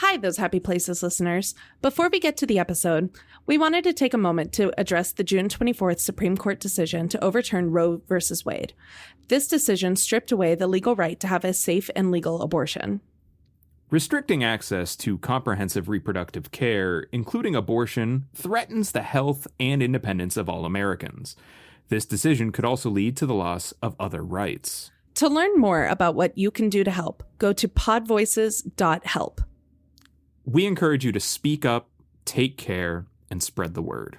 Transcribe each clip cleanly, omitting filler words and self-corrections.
Hi, Those Happy Places listeners. Before we get to the episode, we wanted to take a moment to address the June 24th Supreme Court decision to overturn Roe v. Wade. This decision stripped away the legal right to have a safe and legal abortion. Restricting access to comprehensive reproductive care, including abortion, threatens the health and independence of all Americans. This decision could also lead to the loss of other rights. To learn more about what you can do to help, go to podvoices.help. We encourage you to speak up, take care, and spread the word.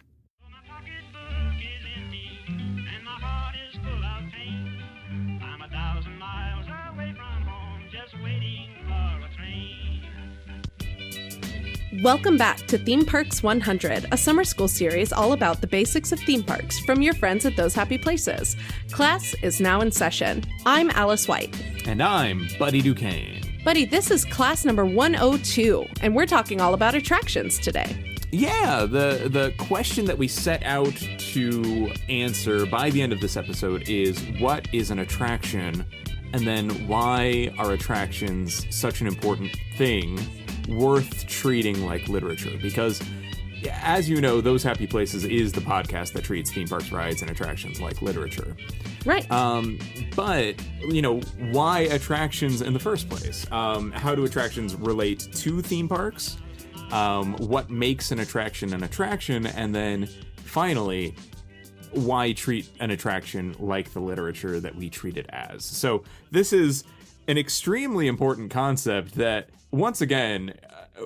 Welcome back to Theme Parks 100, a summer school series all about the basics of theme parks from your friends at Those Happy Places. Class is now in session. I'm Alice White. And I'm Buddy Duquesne. Buddy, this is class number 102, and we're talking all about attractions today. Yeah, the question that we set out to answer by the end of this episode is, what is an attraction? And then why are attractions such an important thing, worth treating like literature? Because, as you know, Those Happy Places is the podcast that treats theme parks, rides, and attractions like literature. Right. But, you know, why attractions in the first place? How do attractions relate to theme parks? What makes an attraction? And then, finally, why treat an attraction like the literature that we treat it as? So this is an extremely important concept that, once again,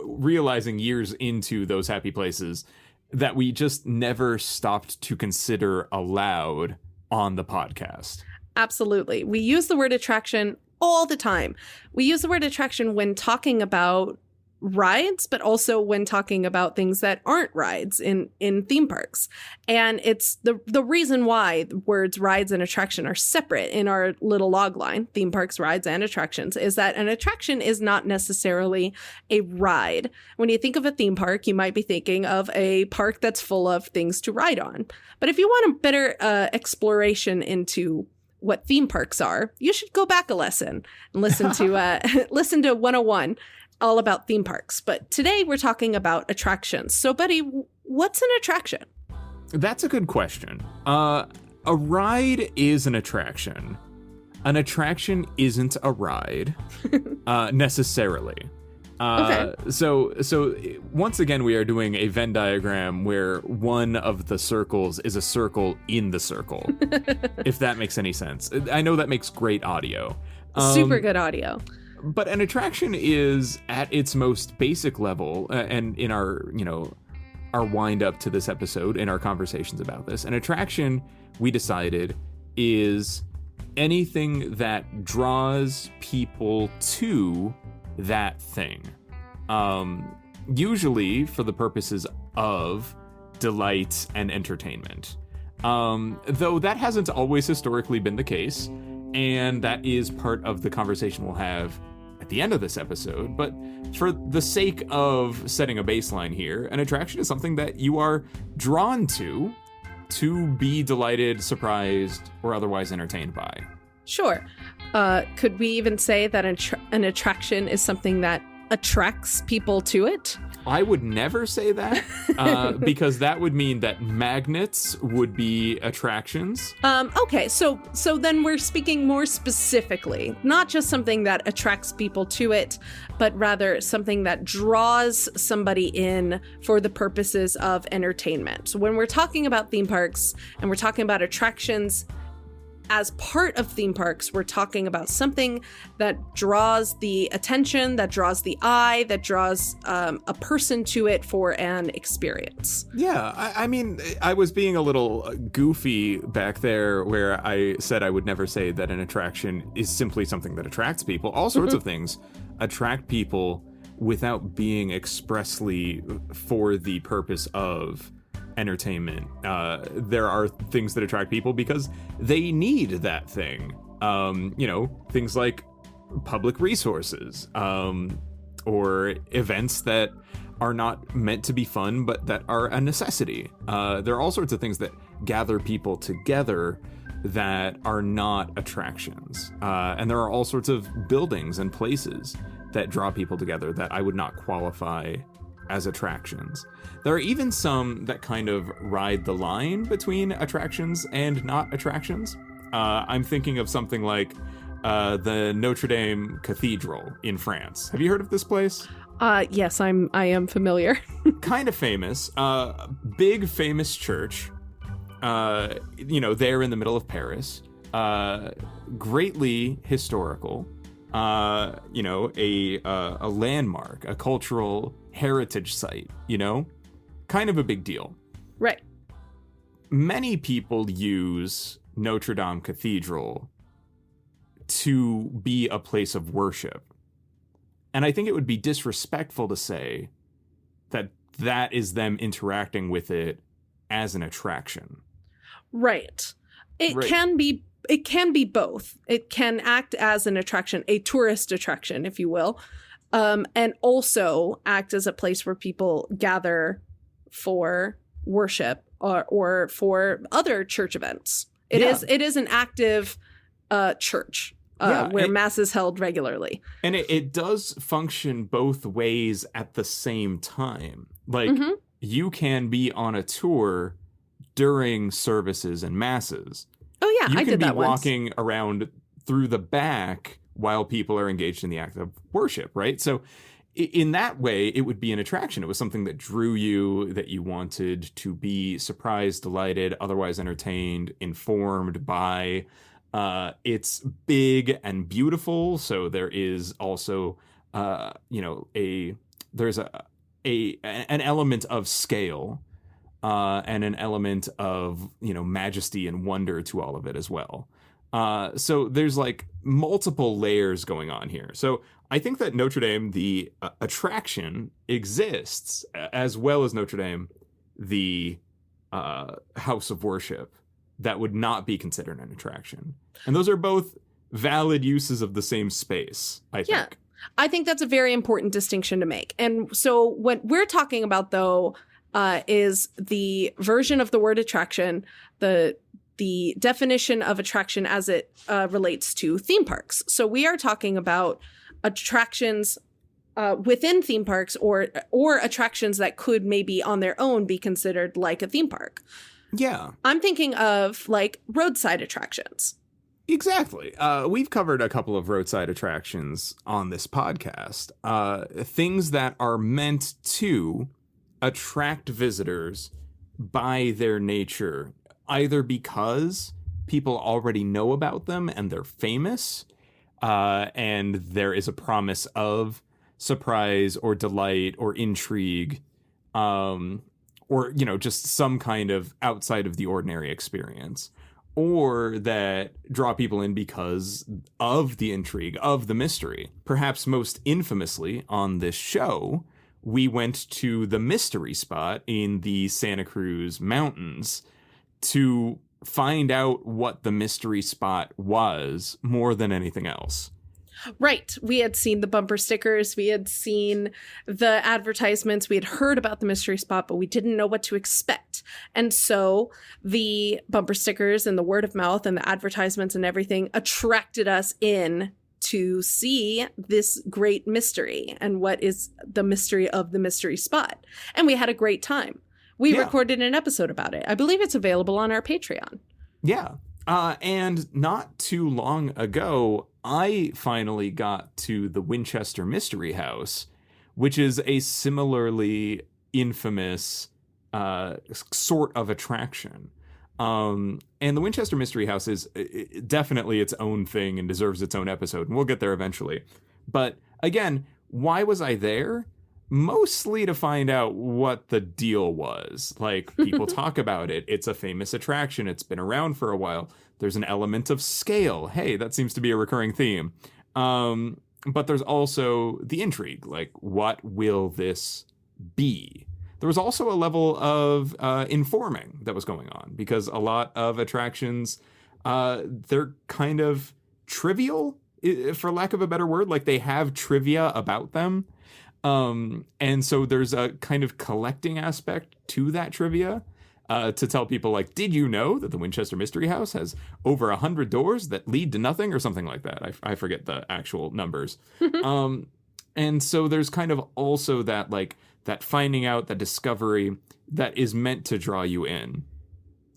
realizing years into Those Happy Places, that we just never stopped to consider aloud on the podcast. Absolutely. We use the word attraction all the time. We use the word attraction when talking about rides, but also when talking about things that aren't rides in theme parks. And it's the reason why the words rides and attraction are separate in our little log line, theme parks, rides, and attractions, is that an attraction is not necessarily a ride. When you think of a theme park, you might be thinking of a park that's full of things to ride on. But if you want a better exploration into what theme parks are, you should go back a lesson and listen to listen to 101. All about theme parks. But today we're talking about attractions. So, Buddy, what's an attraction? That's a good question. A ride is an attraction. An attraction isn't a ride, necessarily. Okay. So once again, we are doing a Venn diagram where one of the circles is a circle in the circle, if that makes any sense. I know that makes great audio. Super good audio. But an attraction is, at its most basic level, and in our wind up to this episode, in our conversations about this, an attraction, we decided, is anything that draws people to that thing. Usually for the purposes of delight and entertainment. Though that hasn't always historically been the case, and that is part of the conversation we'll have at the end of this episode. But for the sake of setting a baseline here, an attraction is something that you are drawn to be delighted, surprised, or otherwise entertained by. Sure. Could we even say that an attraction is something that attracts people to it? I would never say that, because that would mean that magnets would be attractions. Okay, so then we're speaking more specifically, not just something that attracts people to it, but rather something that draws somebody in for the purposes of entertainment. So when we're talking about theme parks and we're talking about attractions as part of theme parks, we're talking about something that draws the attention, that draws the eye, that draws a person to it for an experience. Yeah, I mean, I was being a little goofy back there where I said I would never say that an attraction is simply something that attracts people. All sorts of things attract people without being expressly for the purpose of entertainment. There are things that attract people because they need that thing. Things like public resources, or events that are not meant to be fun, but that are a necessity. There are all sorts of things that gather people together that are not attractions. And there are all sorts of buildings and places that draw people together that I would not qualify as attractions. There are even some that kind of ride the line between attractions and not attractions. I'm thinking of something like the Notre Dame Cathedral in France. Have you heard of this place? Yes, I am familiar. Kind of famous. Big famous church. There in the middle of Paris. Greatly historical. A landmark, a cultural heritage site, kind of a big deal. Right. Many people use Notre Dame Cathedral to be a place of worship. And I think it would be disrespectful to say that that is them interacting with it as an attraction. Right. It can be both. It can act as an attraction, a tourist attraction, if you will, and also act as a place where people gather for worship or for other church events. It is an active church where mass is held regularly. And it does function both ways at the same time. Like, you can be on a tour during services and masses. Oh, yeah, I did that once. You can be walking around through the back while people are engaged in the act of worship, right? So in that way, it would be an attraction. It was something that drew you, that you wanted to be surprised, delighted, otherwise entertained, informed by. It's big and beautiful, so there is also, there's an element of scale. And an element of, majesty and wonder to all of it as well. So there's like multiple layers going on here. So I think that Notre Dame, the attraction, exists, as well as Notre Dame, the house of worship, that would not be considered an attraction. And those are both valid uses of the same space, I think. Yeah, I think that's a very important distinction to make. And so what we're talking about, though, is the version of the word attraction, the definition of attraction as it relates to theme parks. So we are talking about attractions within theme parks or attractions that could maybe on their own be considered like a theme park. Yeah. I'm thinking of like roadside attractions. Exactly. We've covered a couple of roadside attractions on this podcast. Things that are meant to attract visitors by their nature, either because people already know about them and they're famous, and there is a promise of surprise or delight or intrigue, or, just some kind of outside of the ordinary experience, or that draw people in because of the intrigue, of the mystery. Perhaps most infamously on this show, we went to the mystery spot in the Santa Cruz Mountains to find out what the mystery spot was more than anything else. Right. We had seen the bumper stickers. We had seen the advertisements. We had heard about the mystery spot, but we didn't know what to expect. And so the bumper stickers and the word of mouth and the advertisements and everything attracted us in to see this great mystery and what is the mystery of the mystery spot. And we had a great time. We recorded an episode about it. I believe it's available on our Patreon. Yeah. And not too long ago, I finally got to the Winchester Mystery House, which is a similarly infamous sort of attraction. And the Winchester Mystery House is definitely its own thing and deserves its own episode, and we'll get there eventually. But again, why was I there? Mostly to find out what the deal was. Like, people talk about it. It's a famous attraction. It's been around for a while. There's an element of scale. Hey, that seems to be a recurring theme. But there's also the intrigue. Like, what will this be? There was also a level of informing that was going on, because a lot of attractions, they're kind of trivial, for lack of a better word. Like, they have trivia about them. And so there's a kind of collecting aspect to that trivia, to tell people, like, did you know that the Winchester Mystery House has over 100 doors that lead to nothing, or something like that? I forget the actual numbers. And so there's kind of also that like that finding out, that discovery that is meant to draw you in.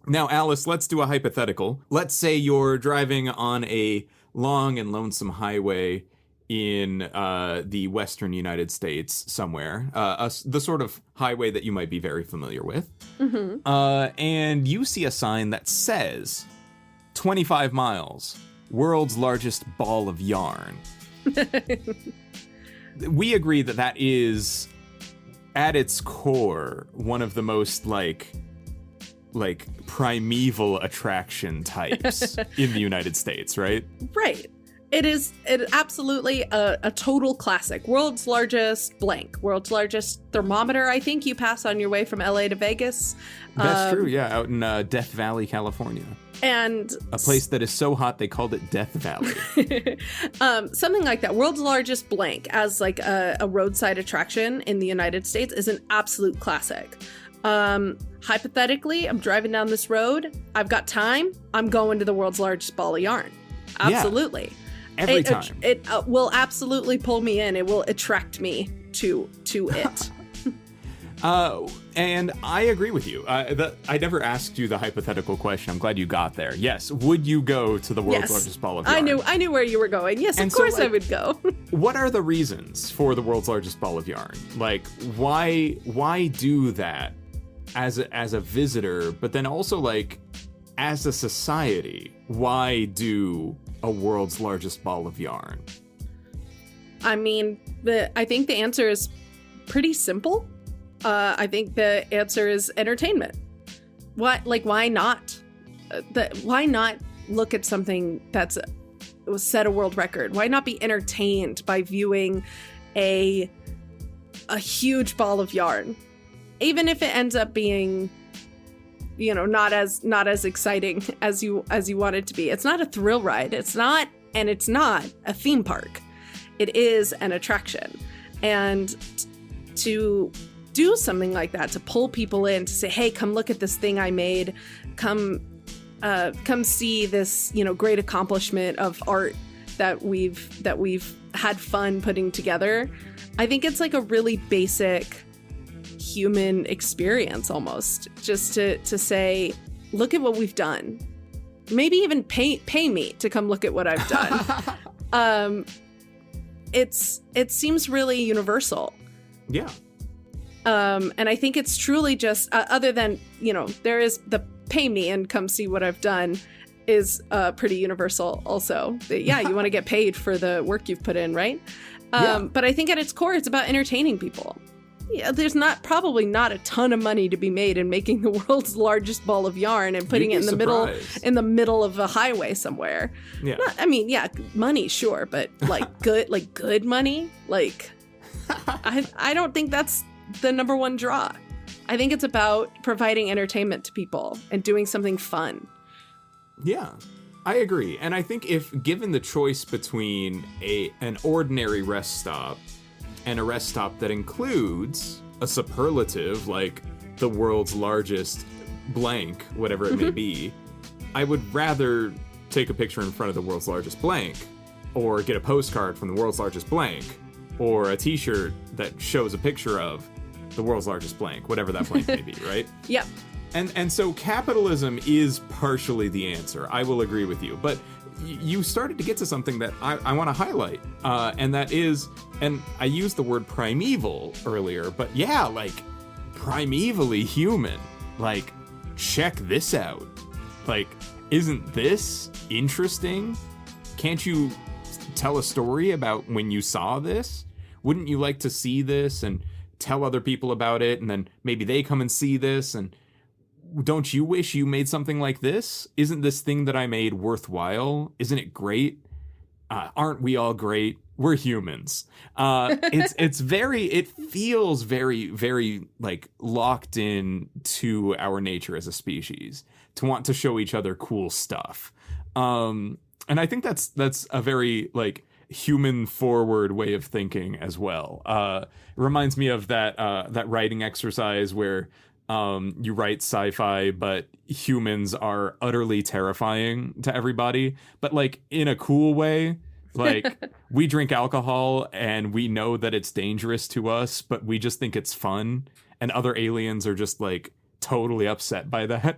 Now, Alice, let's do a hypothetical. Let's say you're driving on a long and lonesome highway in the western United States somewhere, the sort of highway that you might be very familiar with. Mm-hmm. And you see a sign that says 25 miles, world's largest ball of yarn. We agree that that is, at its core, one of the most like primeval attraction types in the United States, right? Right. It is absolutely a total classic. World's largest blank. World's largest thermometer, I think you pass on your way from LA to Vegas. That's true, yeah, out in Death Valley, California. And a place that is so hot they called it Death Valley. Something like that. World's largest blank as like a roadside attraction in the United States is an absolute classic. Hypothetically, I'm driving down this road. I've got time. I'm going to the world's largest ball of yarn. Absolutely. Yeah. Every time. It will absolutely pull me in. It will attract me to it. And I agree with you. I never asked you the hypothetical question. I'm glad you got there. Yes. Would you go to the world's largest ball of yarn? I knew where you were going. Yes, of course I would go. What are the reasons for the world's largest ball of yarn? Like, why do that as a visitor, but then also like as a society, why do a world's largest ball of yarn? I mean, I think the answer is pretty simple. I think the answer is entertainment. Why not? Why not look at something that's set a world record? Why not be entertained by viewing a huge ball of yarn, even if it ends up being, not as exciting as you want it to be? It's not a thrill ride. It's not a theme park. It is an attraction, and to do something like that, to pull people in, to say, hey, come look at this thing I made, come see this, great accomplishment of art that we've had fun putting together. I think it's like a really basic human experience, almost, just to say, look at what we've done. Maybe even pay me to come look at what I've done. It seems really universal. Yeah. And I think it's truly just, other than, there is the pay me and come see what I've done is pretty universal also. Yeah, you want to get paid for the work you've put in, right? But I think at its core, it's about entertaining people. Yeah, there's probably not a ton of money to be made in making the world's largest ball of yarn and putting it in the middle of a highway somewhere. Yeah. Money, sure, but good money, I don't think that's the number one an I think it's about providing entertainment to people and doing something fun. Yeah, I agree. And I think if given the choice between an ordinary rest stop and a rest stop that includes a superlative like the world's largest blank, whatever it may be, I would rather take a picture in front of the world's largest blank, or get a postcard from the world's largest blank, or a t-shirt that shows a picture of the world's largest blank, whatever that blank may be, right? Yep. And so capitalism is partially the answer. I will agree with you. But you started to get to something that I want to highlight. And that is, and I used the word primeval earlier, but yeah, like primevally human. Like, check this out. Like, isn't this interesting? Can't you tell a story about when you saw this? Wouldn't you like to see this and tell other people about it, and then maybe they come and see this, and don't you wish you made something like this? Isn't this thing that I made worthwhile? Isn't it great? Aren't we all great? We're humans. It feels very, very like locked in to our nature as a species to want to show each other cool stuff. And I think that's a very like human forward way of thinking as well. It reminds me of that writing exercise where you write sci-fi, but humans are utterly terrifying to everybody, but like in a cool way. Like, we drink alcohol and we know that it's dangerous to us, but we just think it's fun. And other aliens are just like totally upset by that.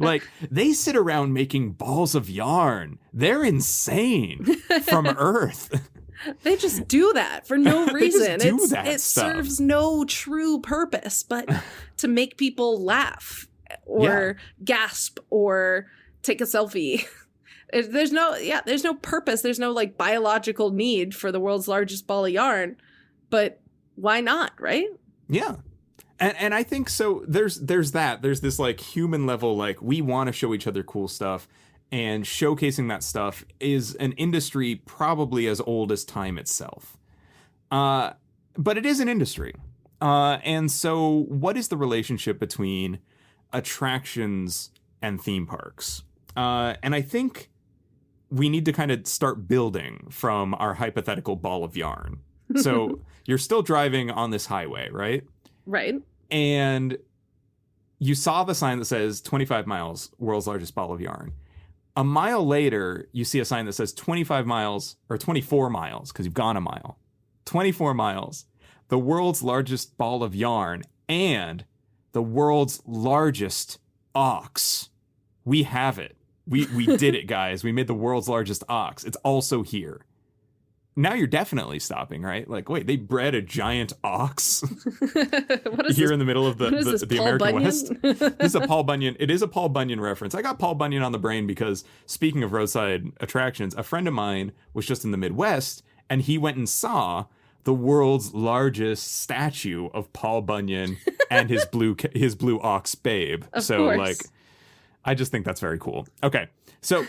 Like, they sit around making balls of yarn. They're insane from Earth. They just do that for no reason. It serves no true purpose but to make people laugh or gasp or take a selfie. There's no purpose. There's no like biological need for the world's largest ball of yarn, but why not, right? Yeah. And I think so there's that. There's this like human level, like we want to show each other cool stuff, and showcasing that stuff is an industry probably as old as time itself. But it is an industry. And so what is the relationship between attractions and theme parks? And I think we need to kind of start building from our hypothetical ball of yarn. So you're still driving on this highway, right? Right. And you saw the sign that says 25 miles, world's largest ball of yarn. A mile later, you see a sign that says 25 miles, or 24 miles, because you've gone a mile. 24 miles, the world's largest ball of yarn, and the world's largest ox. We have it. We did it, guys. We made the world's largest ox. It's also here. Now you're definitely stopping, right? Like, wait, they bred a giant ox here in the middle of the American Bunyan? West. This is a Paul Bunyan. It is a Paul Bunyan reference. I got Paul Bunyan on the brain because, speaking of roadside attractions, a friend of mine was just in the Midwest, and he went and saw the world's largest statue of Paul Bunyan and his blue ox Babe. Of course. Like, I just think that's very cool. Okay, so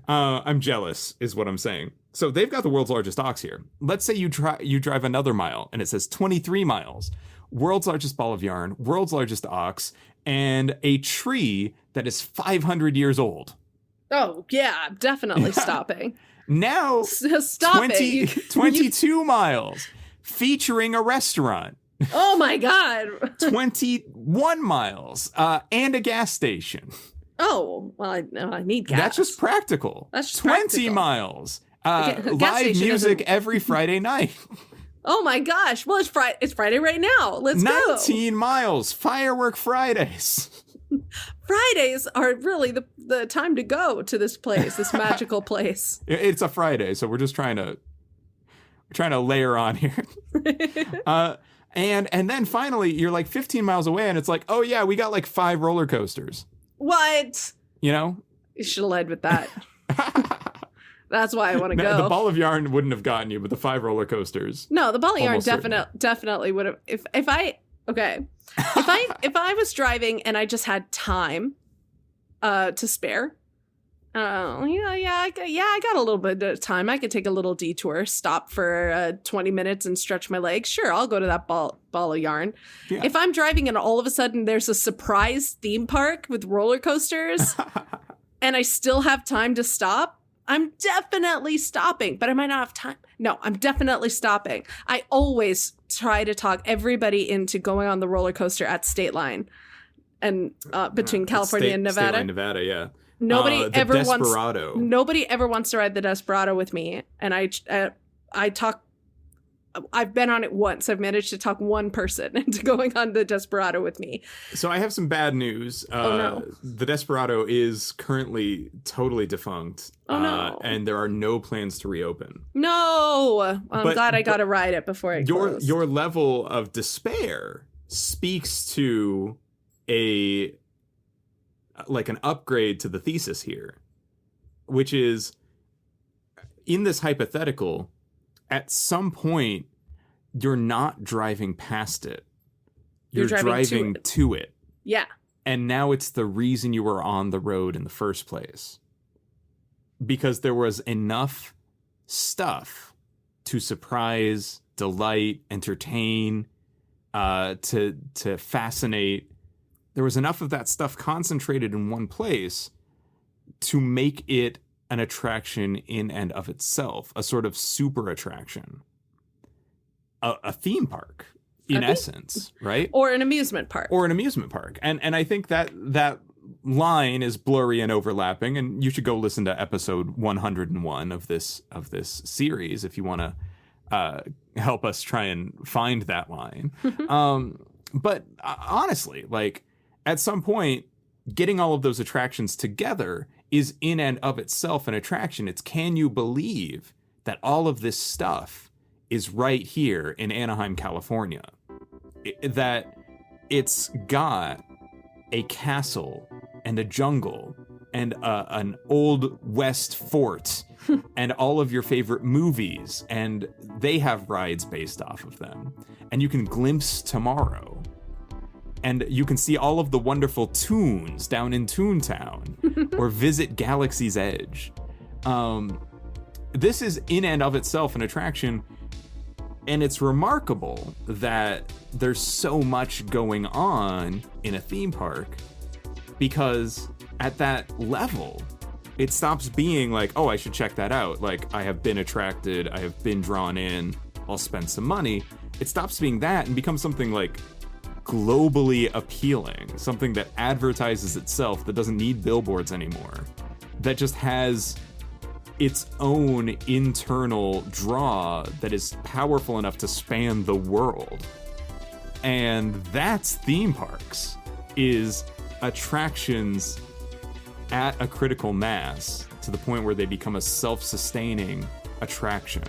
I'm jealous, is what I'm saying. So they've got the world's largest ox here. Let's say you drive another mile and it says 23 miles, world's largest ball of yarn, world's largest ox, and a tree that is 500 years old. Oh, yeah, I'm definitely stopping. Now, Stop 22 miles, featuring a restaurant. Oh my God. 21 miles, and a gas station. Oh, well, I need gas. That's just practical. That's just 20 practical. miles. Gas Live station music isn't- every Friday night. Oh my gosh. Well, it's Friday right now. Let's 19 miles. Firework Fridays. go. Fridays are really the time to go to this place, this magical place. It's a Friday, so we're just trying to layer on here. And then finally you're like 15 miles away and it's like, oh yeah, we got like 5 roller coasters. What? You know? You should have led with that. That's why I want to No, go. the ball of yarn wouldn't have gotten you, but the 5 roller coasters. No, the ball of yarn Almost certainly. definitely would have. If I was driving and I just had time to spare, I got a little bit of time. I could take a little detour, stop for 20 minutes and stretch my legs. Sure, I'll go to that ball of yarn. Yeah. If I'm driving and all of a sudden there's a surprise theme park with roller coasters and I still have time to stop, I'm definitely stopping, but I might not have time. No, I'm definitely stopping. I always try to talk everybody into going on the roller coaster at State Line and between California and Nevada. State Line, Nevada, yeah. Nobody ever wants to ride the Desperado with me, and I talk. I've been on it once. I've managed to talk one person into going on the Desperado with me. So I have some bad news. Oh, no. The Desperado is currently totally defunct. Oh, no. And there are no plans to reopen. No, I'm glad I got to ride it before it closed. Your level of despair speaks to an upgrade to the thesis here, which is, in this hypothetical, at some point, you're not driving past it. You're driving to it. Yeah. And now it's the reason you were on the road in the first place. Because there was enough stuff to surprise, delight, entertain, to fascinate. There was enough of that stuff concentrated in one place to make it an attraction in and of itself, a sort of super attraction, a theme park in essence, right? Or an amusement park. And I think that line is blurry and overlapping, and you should go listen to episode 101 of this series if you want to help us try and find that line. But honestly, like, at some point, getting all of those attractions together is in and of itself an attraction. It's, can you believe that all of this stuff is right here in Anaheim, California? That it's got a castle and a jungle and an old West fort and all of your favorite movies, and they have rides based off of them. And you can glimpse tomorrow. And you can see all of the wonderful tunes down in Toontown or visit Galaxy's Edge. This is in and of itself an attraction, and it's remarkable that there's so much going on in a theme park, because at that level, it stops being like, oh, I should check that out. Like, I have been attracted, I have been drawn in, I'll spend some money. It stops being that and becomes something like globally appealing, something that advertises itself, that doesn't need billboards anymore, that just has its own internal draw that is powerful enough to span the world. And that's theme parks, is attractions at a critical mass to the point where they become a self-sustaining attraction.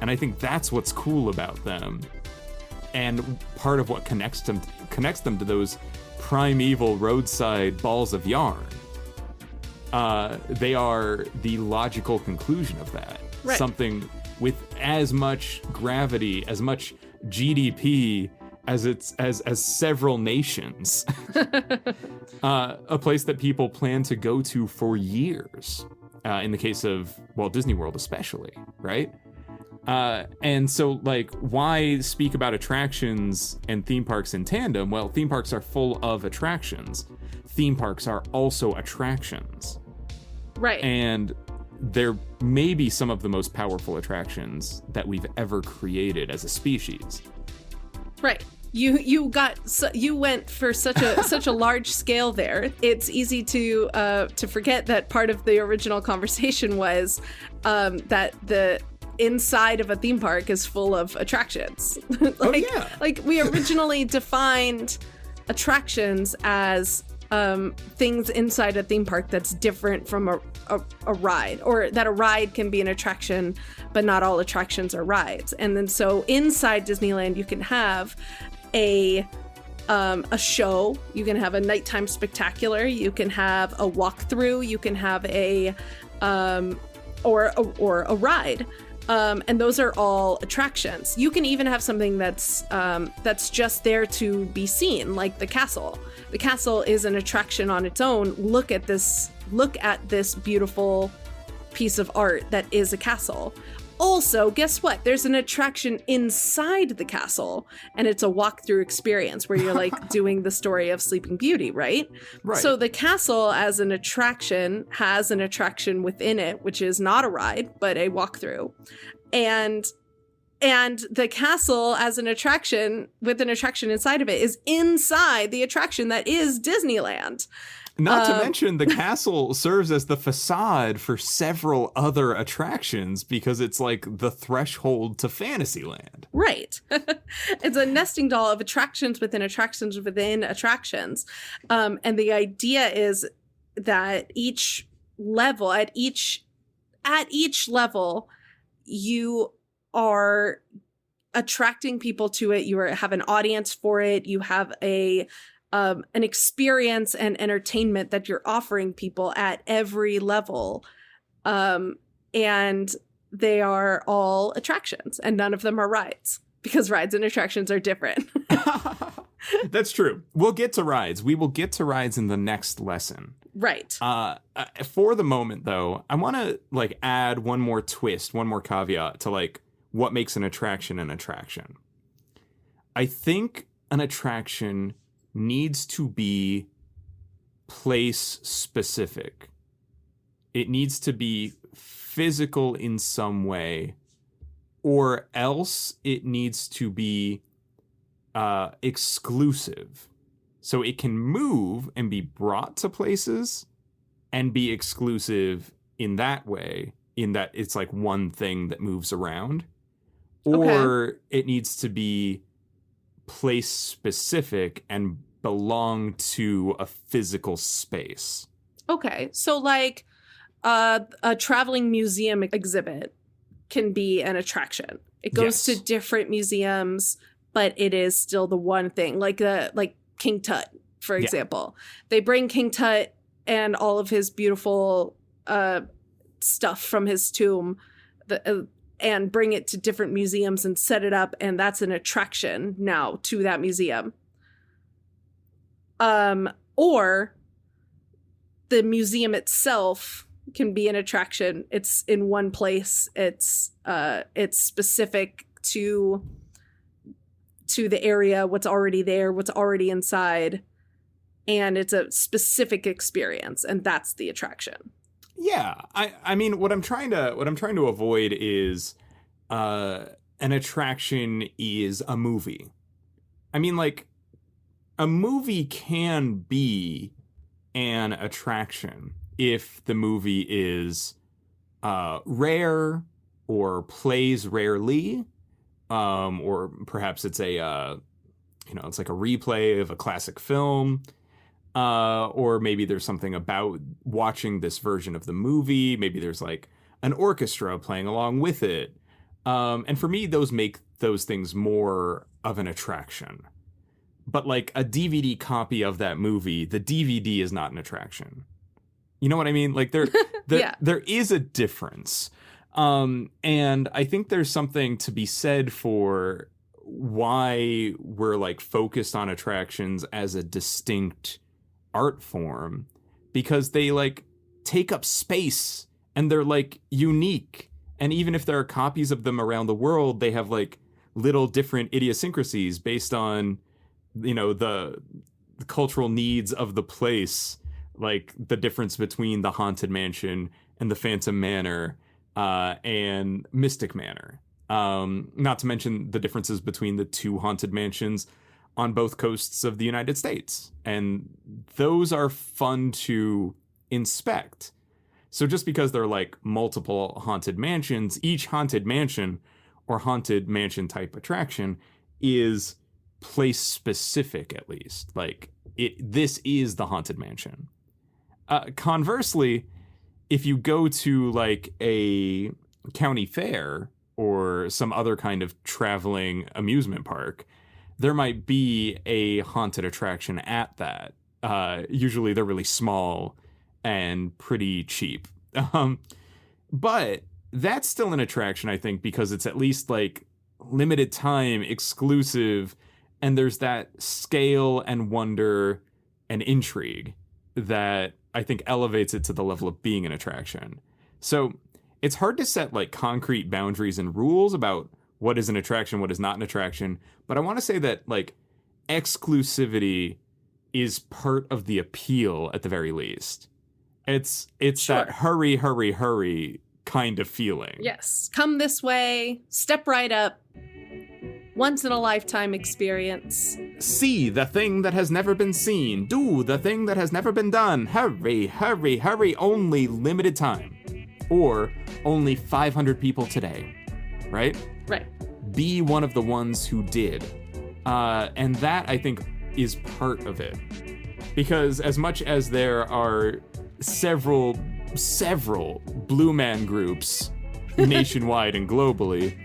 And I think that's what's cool about them, and part of what connects them to those primeval roadside balls of yarn. They are the logical conclusion of that. Right. Something with as much gravity, as much GDP as several nations. A place that people plan to go to for years. In the case of Walt Disney World especially, right? And so, like, why speak about attractions and theme parks in tandem? Well, theme parks are full of attractions. Theme parks are also attractions. Right. And they're maybe some of the most powerful attractions that we've ever created as a species. Right. You went for such a large scale there. It's easy to forget that part of the original conversation was that the inside of a theme park is full of attractions. Like we originally defined attractions as things inside a theme park that's different from a ride, or that a ride can be an attraction, but not all attractions are rides. And then so inside Disneyland, you can have a show, you can have a nighttime spectacular, you can have a walkthrough, you can have a ride. And those are all attractions. You can even have something that's just there to be seen, like the castle. The castle is an attraction on its own. Look at this beautiful piece of art that is a castle. Also, guess what? There's an attraction inside the castle, and it's a walkthrough experience where you're like doing the story of Sleeping Beauty, right? Right. So the castle as an attraction has an attraction within it, which is not a ride, but a walkthrough. And the castle as an attraction with an attraction inside of it is inside the attraction that is Disneyland. Not to mention, the castle serves as the facade for several other attractions, because it's like the threshold to Fantasyland. Right. It's a nesting doll of attractions within attractions within attractions. And the idea is that each level, at each level, you are attracting people to it. You have an audience for it. You have an experience and entertainment that you're offering people at every level. And they are all attractions, and none of them are rides, because rides and attractions are different. That's true. We'll get to rides. We will get to rides in the next lesson. Right. For the moment, though, I want to add one more twist, one more caveat to what makes an attraction an attraction. I think an attraction needs to be place specific. It needs to be physical in some way, or else it needs to be exclusive. So it can move and be brought to places and be exclusive in that way, in that it's like one thing that moves around. Or it needs to be place specific and belong to a physical space. Okay. So like a traveling museum exhibit can be an attraction. It goes to different museums, but it is still the one thing. Like King Tut, for example. They bring King Tut and all of his beautiful stuff from his tomb and bring it to different museums and set it up, and that's an attraction now to that museum. Or the museum itself can be an attraction. It's in one place. It's specific to the area, what's already there, what's already inside, and it's a specific experience, and that's the attraction. Yeah, I mean, what I'm trying to avoid is an attraction is a movie. I mean, like, a movie can be an attraction if the movie is rare or plays rarely, or perhaps it's it's like a replay of a classic film. Or maybe there's something about watching this version of the movie. Maybe there's like an orchestra playing along with it. And for me, those make those things more of an attraction. But like a DVD copy of that movie, the DVD is not an attraction. You know what I mean? Like there is a difference. And I think there's something to be said for why we're like focused on attractions as a distinct art form, because they like take up space and they're like unique, and even if there are copies of them around the world, they have like little different idiosyncrasies based on the cultural needs of the place, like the difference between the Haunted Mansion and the Phantom Manor and Mystic Manor, not to mention the differences between the two haunted mansions on both coasts of the United States. And those are fun to inspect. So just because there are like multiple haunted mansions, each haunted mansion or haunted mansion type attraction is place specific, at least. Like this is the haunted mansion. Conversely, if you go to like a county fair or some other kind of traveling amusement park, there might be a haunted attraction at that. Usually they're really small and pretty cheap. But that's still an attraction, I think, because it's at least like limited time, exclusive, and there's that scale and wonder and intrigue that I think elevates it to the level of being an attraction. So it's hard to set like concrete boundaries and rules about what is an attraction, what is not an attraction. But I want to say that like exclusivity is part of the appeal at the very least. It's sure. That hurry, hurry, hurry kind of feeling. Yes. Come this way, step right up. Once in a lifetime experience. See the thing that has never been seen. Do the thing that has never been done. Hurry, hurry, hurry. Only limited time. Or only 500 people today. Right? Right. Be one of the ones who did. And that, I think, is part of it. Because as much as there are several Blue Man groups nationwide and globally,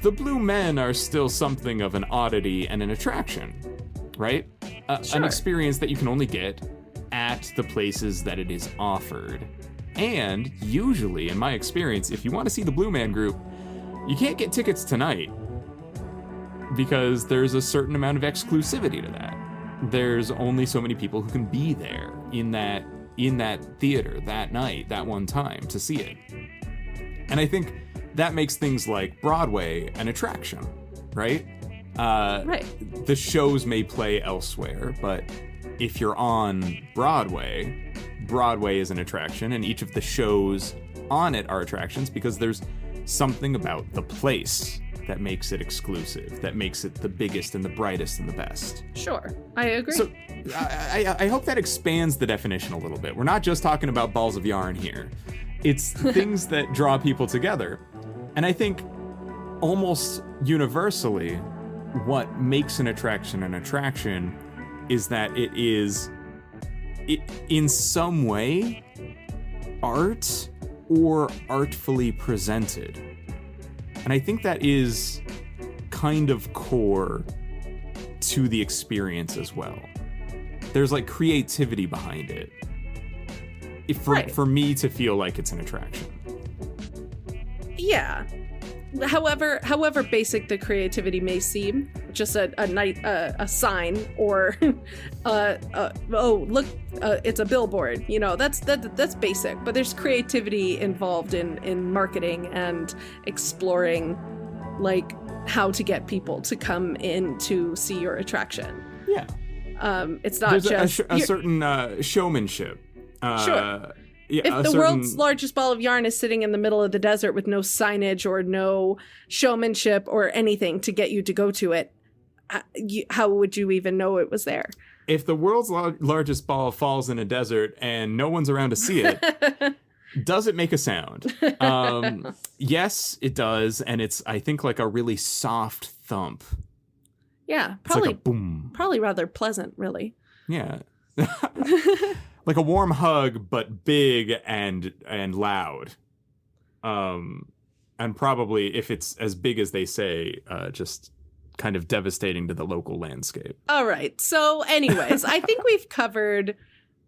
the Blue Men are still something of an oddity and an attraction, right? Sure. An experience that you can only get at the places that it is offered. And usually, in my experience, if you want to see the Blue Man group, you can't get tickets tonight because there's a certain amount of exclusivity to that. There's only so many people who can be there in that theater that night, that one time, to see it. And I think that makes things like Broadway an attraction, right? Right. The shows may play elsewhere, but if you're on Broadway, Broadway is an attraction, and each of the shows on it are attractions because there's something about the place that makes it exclusive, that makes it the biggest and the brightest and the best. Sure, I agree. So I hope that expands the definition a little bit. We're not just talking about balls of yarn here. It's things that draw people together. And I think almost universally, what makes an attraction is that it is, in some way, art or artfully presented. And I think that is kind of core to the experience as well. There's like creativity behind it. For me to feel like it's an attraction. Yeah. However basic the creativity may seem, just a sign or it's a billboard. You know, that's basic. But there's creativity involved in marketing and exploring, like, how to get people to come in to see your attraction. Yeah. It's not there's just a certain showmanship. Sure. Yeah, if the world's largest ball of yarn is sitting in the middle of the desert with no signage or no showmanship or anything to get you to go to it, how would you even know it was there? If the world's largest ball falls in a desert and no one's around to see it, does it make a sound? Yes, it does. And it's, I think, like a really soft thump. Yeah, it's like a boom. Probably rather pleasant, really. Yeah. Like a warm hug, but big and loud. And probably, if it's as big as they say, just kind of devastating to the local landscape. All right. So anyways, I think we've covered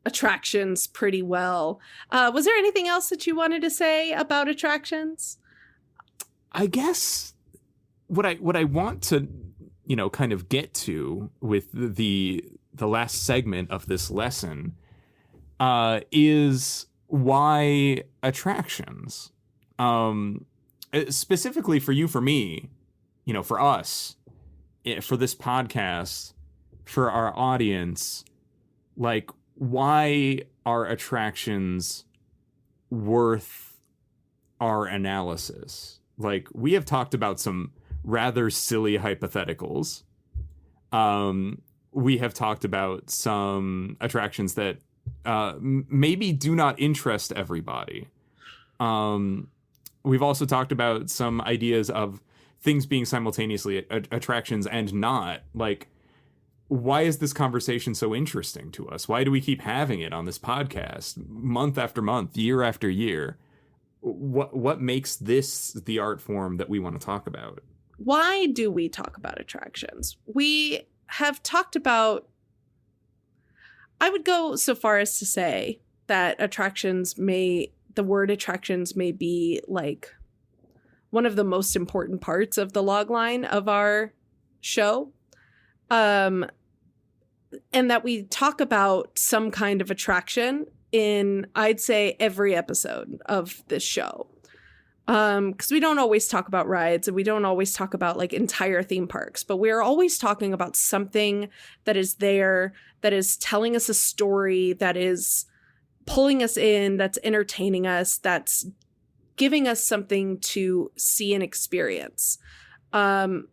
attractions pretty well. Was there anything else that you wanted to say about attractions? I guess what I want to, kind of get to with the last segment of this lesson is why attractions. Specifically for you, for me, for us, for this podcast, for our audience, like, why are attractions worth our analysis? Like, we have talked about some rather silly hypotheticals. We have talked about some attractions that maybe do not interest everybody. We've also talked about some ideas of things being simultaneously attractions and not. Like, why is this conversation so interesting to us? Why do we keep having it on this podcast month after month, year after year? What makes this the art form that we want to talk about? Why do we talk about attractions? We have talked about, I would go so far as to say that the word attractions may be like one of the most important parts of the log line of our show. And that we talk about some kind of attraction in, I'd say, every episode of this show. Because we don't always talk about rides and we don't always talk about like entire theme parks, but we're always talking about something that is there, that is telling us a story, that is pulling us in, that's entertaining us, that's giving us something to see and experience. And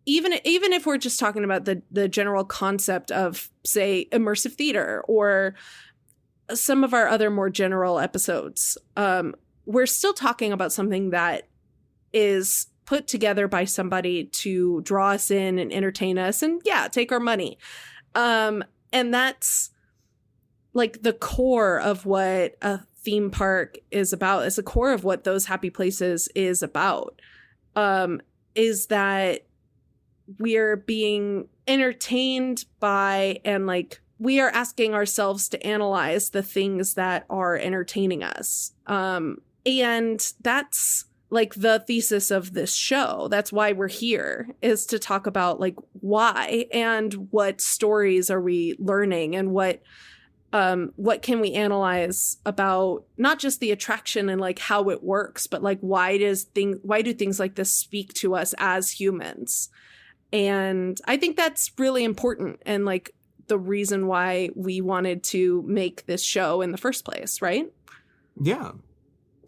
even if we're just talking about the general concept of, say, immersive theater or some of our other more general episodes, we're still talking about something that is put together by somebody to draw us in and entertain us and, yeah, take our money. And that's like the core of what a theme park is about. It's the core of what Those Happy Places is about, is that we're being entertained by, and like, we are asking ourselves to analyze the things that are entertaining us. And that's like the thesis of this show. That's why we're here, is to talk about like why and what stories are we learning and what can we analyze about not just the attraction and like how it works, but like why do things like this speak to us as humans? And I think that's really important, and like the reason why we wanted to make this show in the first place, right? Yeah.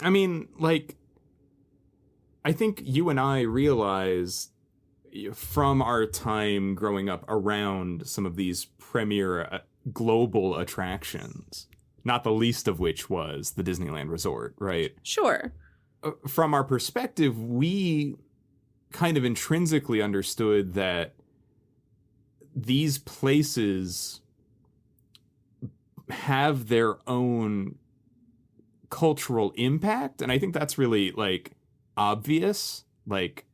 I mean, like, I think you and I realize from our time growing up around some of these premier global attractions, not the least of which was the Disneyland Resort, right? Sure. From our perspective, we kind of intrinsically understood that these places have their own cultural impact, and I think that's really like obvious. Like,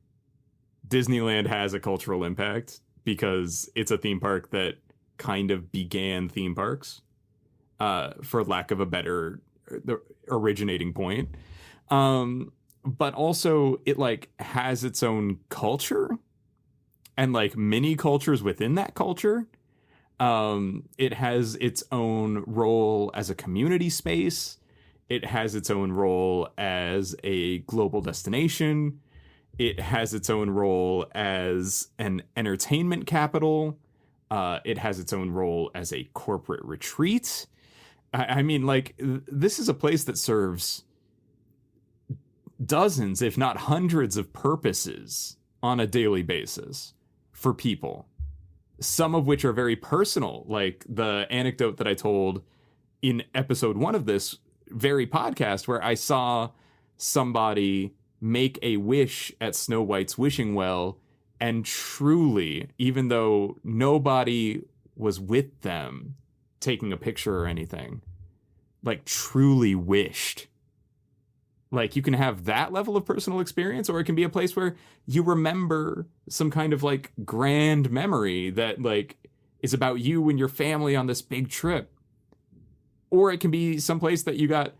Disneyland has a cultural impact because it's a theme park that kind of began theme parks, for lack of a better originating point. But also it like has its own culture and like mini cultures within that culture. It has its own role as a community space. It has its own role as a global destination. It has its own role as an entertainment capital. It has its own role as a corporate retreat. I mean, like, this is a place that serves dozens, if not hundreds, of purposes on a daily basis for people. Some of which are very personal, like the anecdote that I told in episode 1 of this very podcast, where I saw somebody make a wish at Snow White's wishing well, and truly, even though nobody was with them taking a picture or anything, like truly wished. Like, you can have that level of personal experience, or it can be a place where you remember some kind of like grand memory that like is about you and your family on this big trip. Or it can be someplace that you got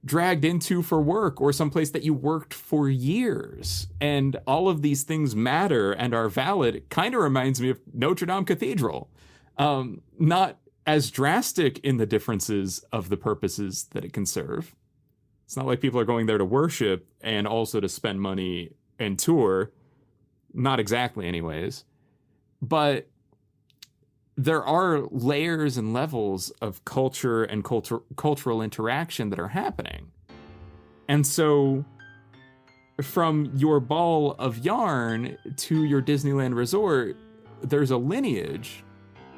dragged into for work, or someplace that you worked for years. And all of these things matter and are valid. It kind of reminds me of Notre Dame Cathedral. Not as drastic in the differences of the purposes that it can serve. It's not like people are going there to worship and also to spend money and tour. Not exactly, anyways. But there are layers and levels of culture and cultural interaction that are happening. And so from your ball of yarn to your Disneyland Resort, there's a lineage,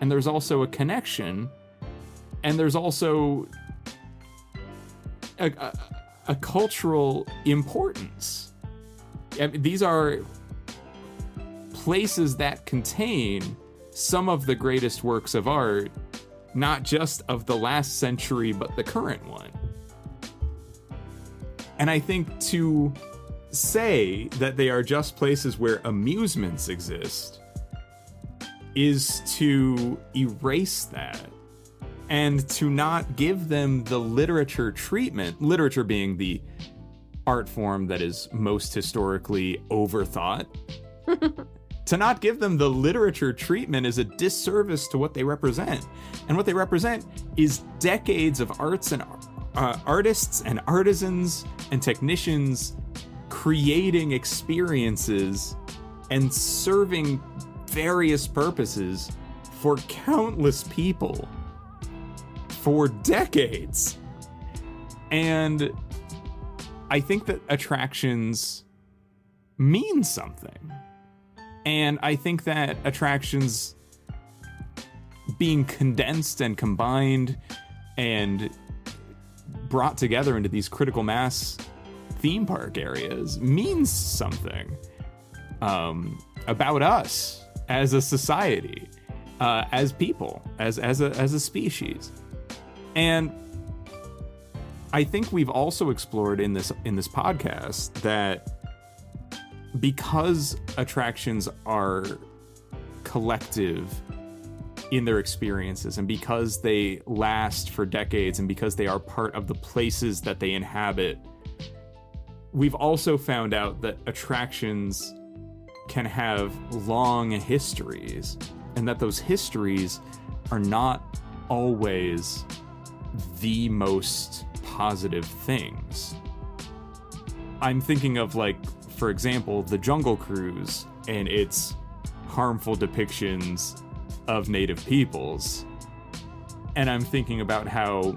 and there's also a connection, and there's also a cultural importance. These are places that contain some of the greatest works of art, not just of the last century, but the current one. And I think to say that they are just places where amusements exist is to erase that, and to not give them the literature treatment, literature being the art form that is most historically overthought. To not give them the literature treatment is a disservice to what they represent. And what they represent is decades of artists and artisans and technicians creating experiences and serving various purposes for countless people for decades. And I think that attractions mean something. And I think that attractions being condensed and combined and brought together into these critical mass theme park areas means something about us as a society, as people, as a species. And I think we've also explored in this podcast that because attractions are collective in their experiences, and because they last for decades, and because they are part of the places that they inhabit, we've also found out that attractions can have long histories, and that those histories are not always the most positive things. I'm thinking of, like, for example, the Jungle Cruise and its harmful depictions of native peoples. And I'm thinking about how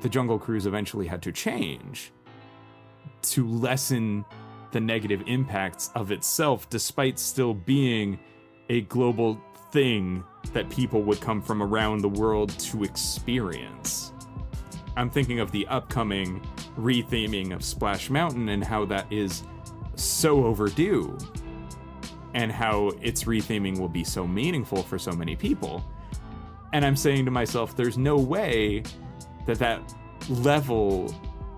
the Jungle Cruise eventually had to change to lessen the negative impacts of itself, despite still being a global thing that people would come from around the world to experience. I'm thinking of the upcoming retheming of Splash Mountain and how that is so overdue, and how its retheming will be so meaningful for so many people. And I'm saying to myself, there's no way that level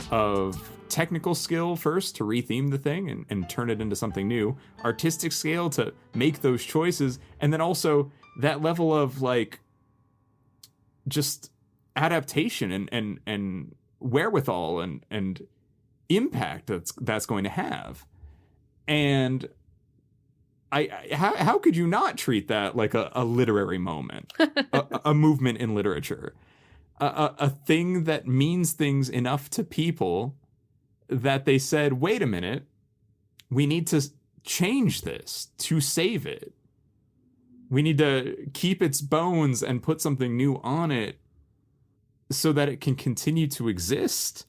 of technical skill first to retheme the thing and turn it into something new, artistic scale to make those choices, and then also that level of like just adaptation and wherewithal and impact that's going to have. And how could you not treat that like a literary moment, a movement in literature, a thing that means things enough to people that they said, wait a minute, we need to change this to save it. We need to keep its bones and put something new on it so that it can continue to exist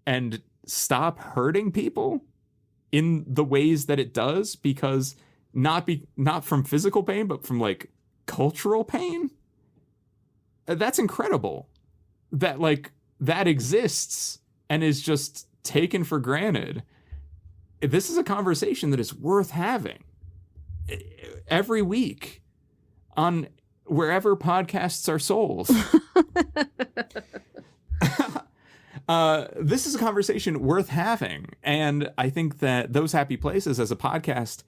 and stop hurting people in the ways that it does, because not from physical pain, but from like cultural pain. That's incredible that like that exists and is just taken for granted. This is a conversation that is worth having every week on wherever podcasts are sold. This is a conversation worth having. And I think that Those Happy Places as a podcast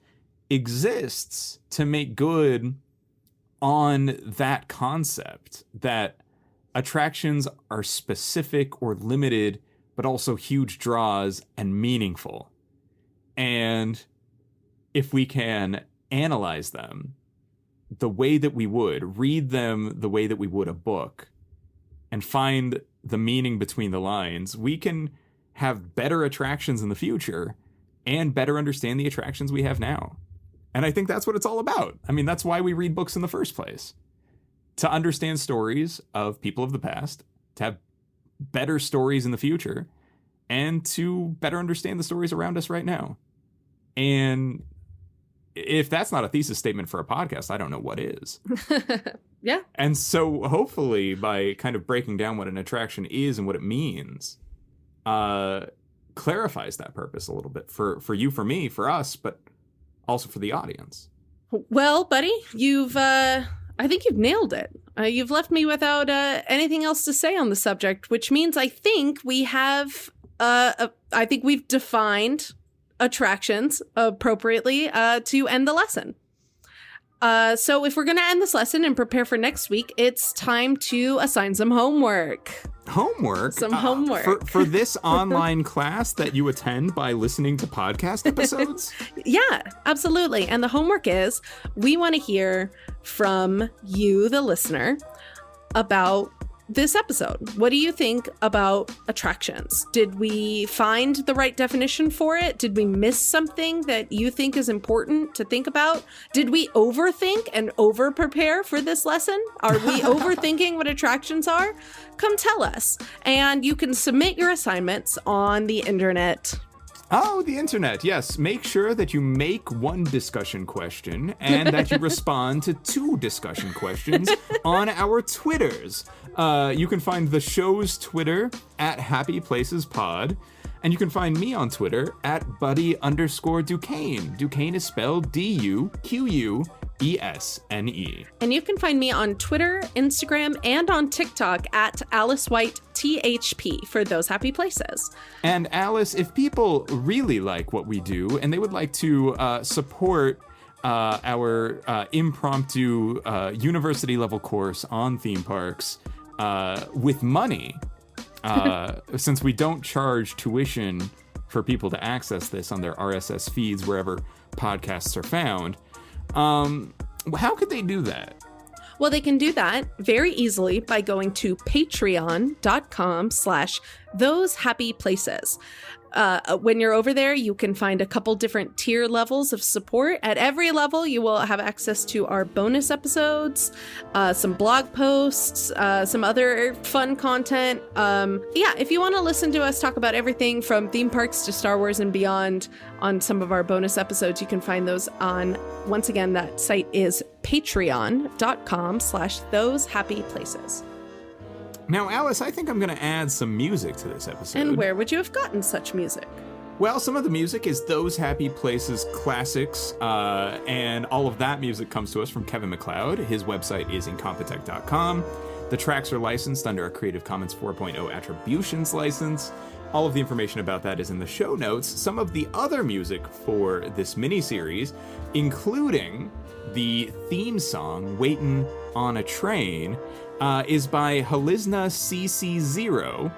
exists to make good on that concept that attractions are specific or limited, but also huge draws and meaningful. And if we can analyze them the way that we would, read them the way that we would a book, and find the meaning between the lines, we can have better attractions in the future and better understand the attractions we have now. And I think that's what it's all about. I mean, that's why we read books in the first place. To understand stories of people of the past, to have better stories in the future, and to better understand the stories around us right now. And if that's not a thesis statement for a podcast, I don't know what is. Yeah. And so hopefully by kind of breaking down what an attraction is and what it means, clarifies that purpose a little bit for you, for me, for us, but also for the audience. Well, buddy, I think you've nailed it. You've left me without anything else to say on the subject, which means I think we have, I think we've defined attractions appropriately to end the lesson. So if we're going to end this lesson and prepare for next week, it's time to assign some homework. Homework? Some homework. For this online class that you attend by listening to podcast episodes? Yeah, absolutely. And the homework is, we want to hear from you, the listener, about this episode. What do you think about attractions? Did we find the right definition for it? Did we miss something that you think is important to think about? Did we overthink and over-prepare for this lesson? Are we overthinking what attractions are? Come tell us. And you can submit your assignments on the internet. Oh, the internet. Yes. Make sure that you make one discussion question and that you respond to 2 discussion questions on our Twitters. You can find the show's Twitter at Happy Places Pod. And you can find me on Twitter at Buddy_Duquesne. Duquesne is spelled DUQUESNE. And you can find me on Twitter, Instagram, and on TikTok at Alice White THP for Those Happy Places. And Alice, if people really like what we do and they would like to support our impromptu university level course on theme parks with money, since we don't charge tuition for people to access this on their RSS feeds wherever podcasts are found, how could they do that? Well, they can do that very easily by going to patreon.com/thosehappyplaces. When you're over there, you can find a couple different tier levels of support. At every level, you will have access to our bonus episodes, some blog posts, some other fun content. If you want to listen to us talk about everything from theme parks to Star Wars and beyond on some of our bonus episodes, you can find those on, once again, that site is patreon.com/thosehappyplaces. Now, Alice, I think I'm going to add some music to this episode. And where would you have gotten such music? Well, some of the music is Those Happy Places classics, and all of that music comes to us from Kevin MacLeod. His website is incompetech.com. The tracks are licensed under a Creative Commons 4.0 Attributions license. All of the information about that is in the show notes. Some of the other music for this miniseries, including the theme song, Waitin' on a Train, is by Halizna CC0,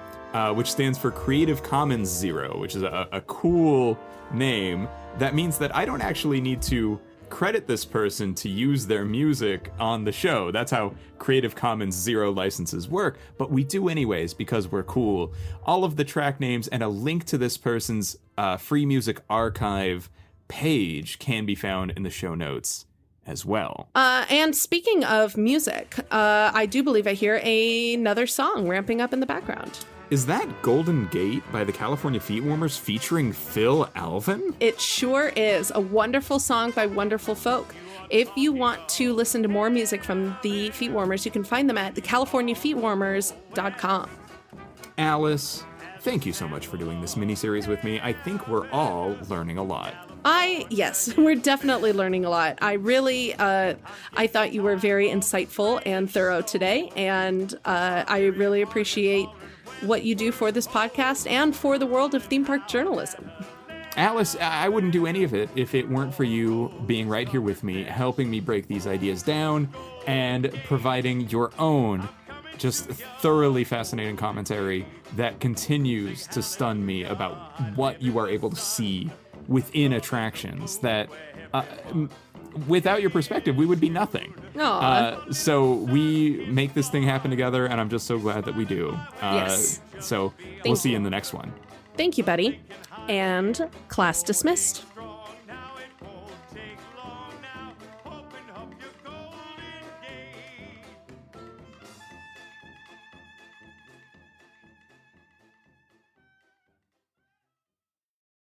which stands for Creative Commons Zero, which is a cool name. That means that I don't actually need to credit this person to use their music on the show. That's how Creative Commons Zero licenses work, but we do anyways because we're cool. All of the track names and a link to this person's free music archive page can be found in the show notes as well. And speaking of music, I do believe I hear another song ramping up in the background. Is that Golden Gate by the California Feetwarmers featuring Phil Alvin? It sure is. A wonderful song by wonderful folk. If you want to listen to more music from the Feetwarmers, you can find them at thecaliforniafeetwarmers.com. Alice, thank you so much for doing this miniseries with me. I think we're all learning a lot. Yes, we're definitely learning a lot. I thought you were very insightful and thorough today, and I really appreciate what you do for this podcast and for the world of theme park journalism. Alice, I wouldn't do any of it if it weren't for you being right here with me, helping me break these ideas down, and providing your own just thoroughly fascinating commentary that continues to stun me about what you are able to see within attractions that without your perspective we would be nothing. So we make this thing happen together, and I'm just so glad that we do. Yes. So we'll see you in the next one. Thank you, Betty. And class dismissed.